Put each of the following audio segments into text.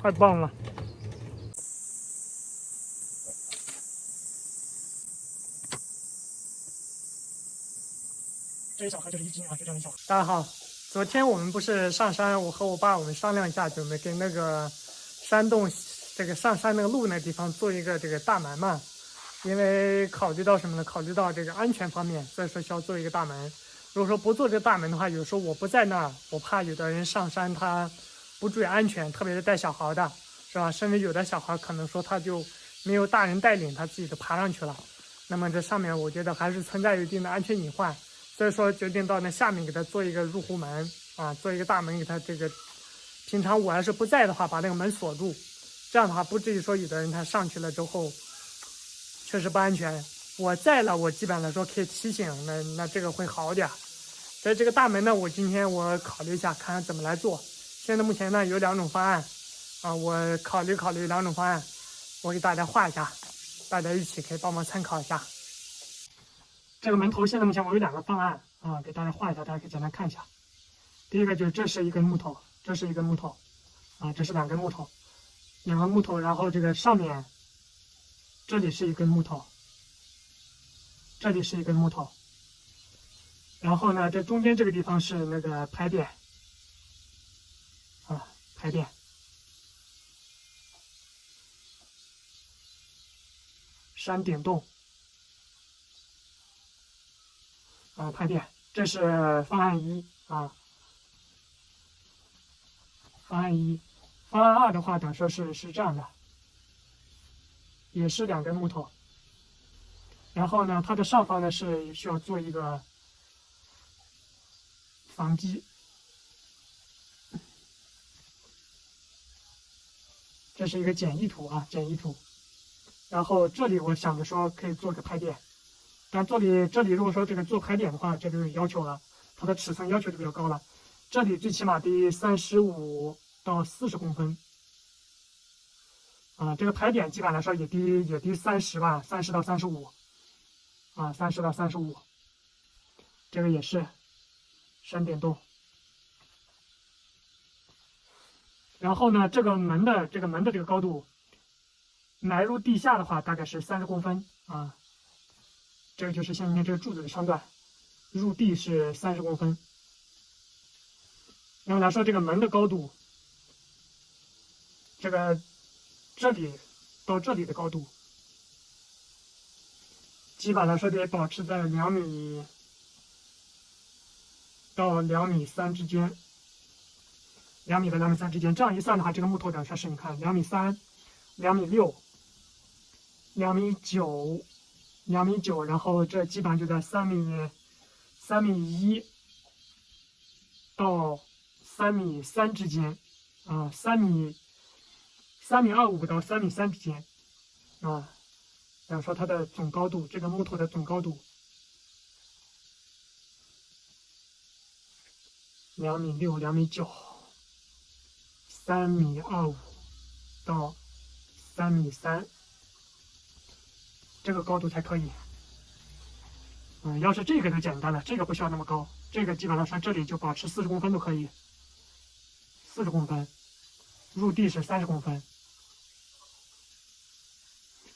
太棒了！这一小盒就是1斤啊，就这样一小盒。大家好，昨天我们不是上山，我和我爸我们商量一下，准备给那个山洞这个上山那个路那地方做一个这个大门嘛。因为考虑到什么呢？考虑到这个安全方面，所以说需要做一个大门。如果说不做这个大门的话，有时候我不在那儿，我怕有的人上山他不注意安全，特别是带小孩的，是吧？甚至有的小孩可能说他就没有大人带领，他自己就爬上去了。那么这上面我觉得还是存在一定的安全隐患，所以说决定到那下面给他做一个入户门啊，做一个大门给他这个。平常我要是不在的话，把那个门锁住，这样的话不至于说有的人他上去了之后。确实不安全，我在了，我基本上来说可以提醒，那这个会好点。所以这个大门呢，今天我考虑一下，看看怎么来做。现在目前呢有2种方案啊，我考虑2种方案，我给大家画一下，大家一起可以帮忙参考一下。这个门头现在目前我有2个方案啊，给大家画一下，大家可以简单看一下。第一个就是这是一根木头，这是一根木头啊，这是2根木头，2个木头，然后这个上面。这里是一根木头，这里是一根木头，然后呢，这中间这个地方是那个排点，啊，排点，山顶洞，啊，排点，这是方案1啊，方案1，方案2的话，等说是这样的。也是2根木头，然后呢，它的上方呢是需要做一个房基，这是一个简易图啊，简易图。然后这里我想着说可以做个排点，但这里如果说这个做排点的话，这就有要求了，它的尺寸要求就比较高了，这里最起码得35到40公分。啊，这个排点基本上来说也得30吧，30到35，啊，30到35，这个也是山顶洞。然后呢，这个门的这个高度，埋入地下的话大概是30公分啊，这个就是像今天这个柱子的长短，入地是30公分。然后来说这个门的高度，这里到这里的高度，基本上来说得保持在2米到2.3米之间，2米到2.3米之间。这样一算的话，这个木头等说是你看2.3米、2.6米、2.9米、2.9米，然后这基本上就在3.1米到3.3米之间啊，3.25米到3.3米之间啊。然后说它的总高度，这个木头的总高度2.6米、2.9米、3.25米到3.3米，这个高度才可以。要是这个就简单了，这个不需要那么高，这个基本上说这里就保持40公分都可以，40公分，入地是30公分。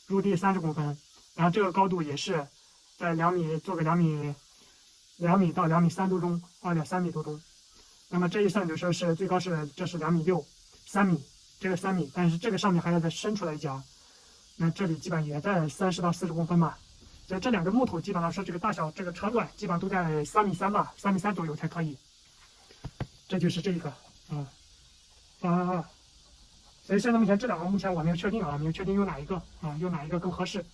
入地30公分，然后这个高度也是在2米，做个2米到2.3米多钟，2.3米多钟。那么这一算就说是最高是这是2.6米，3米，这个3米，但是这个上面还要再伸出来一截，那这里基本也在30到40公分吧。所以这2个木头基本上说这个大小，这个长短基本上都在3.3米吧，3.3米左右才可以。这就是这个方案2。所以现在目前这2个目前我没有确定啊，没有确定用哪一个啊，用哪一个更合适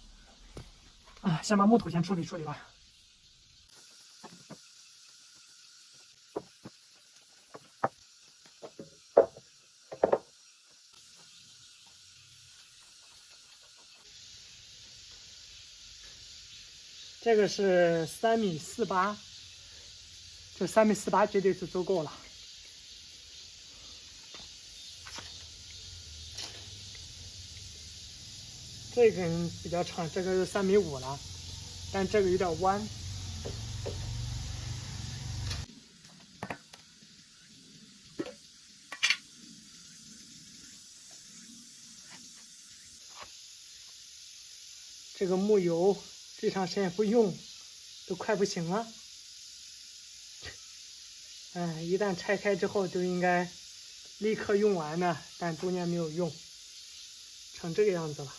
啊？先把木头先处理处理吧。这个是3.48米，这3.48米绝对是足够了。这根比较长，这个是3.5米了，但这个有点弯。这个木油这长时间不用，都快不行了。哎，一旦拆开之后就应该立刻用完呢，但中间没有用，成这个样子了。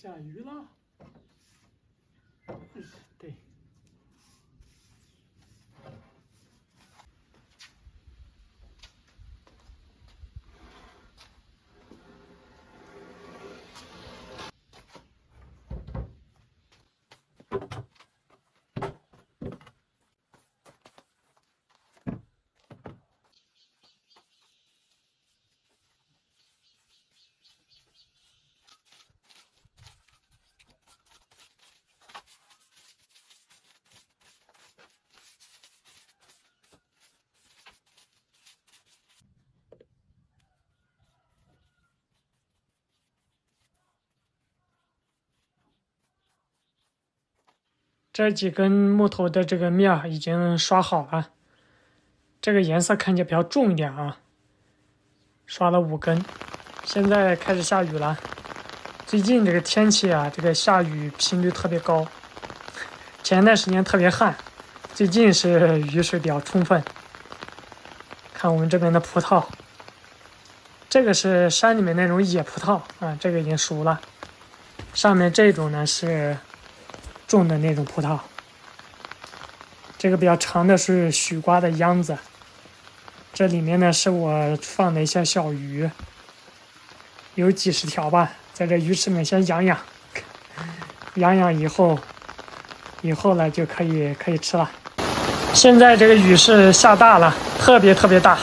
下鱼了，对。这几根木头的这个面儿已经刷好了，这个颜色看起来比较重一点啊。刷了5根，现在开始下雨了。最近这个天气啊，这个下雨频率特别高。前段时间特别旱，最近是雨水比较充分。看我们这边的葡萄，这个是山里面那种野葡萄啊，这个已经熟了。上面这种呢是种的那种葡萄，这个比较长的是许瓜的秧子，这里面呢是我放的一些小鱼，有几十条吧，在这鱼池里面先养养，养养以后呢就可以吃了。现在这个雨是下大了，特别大。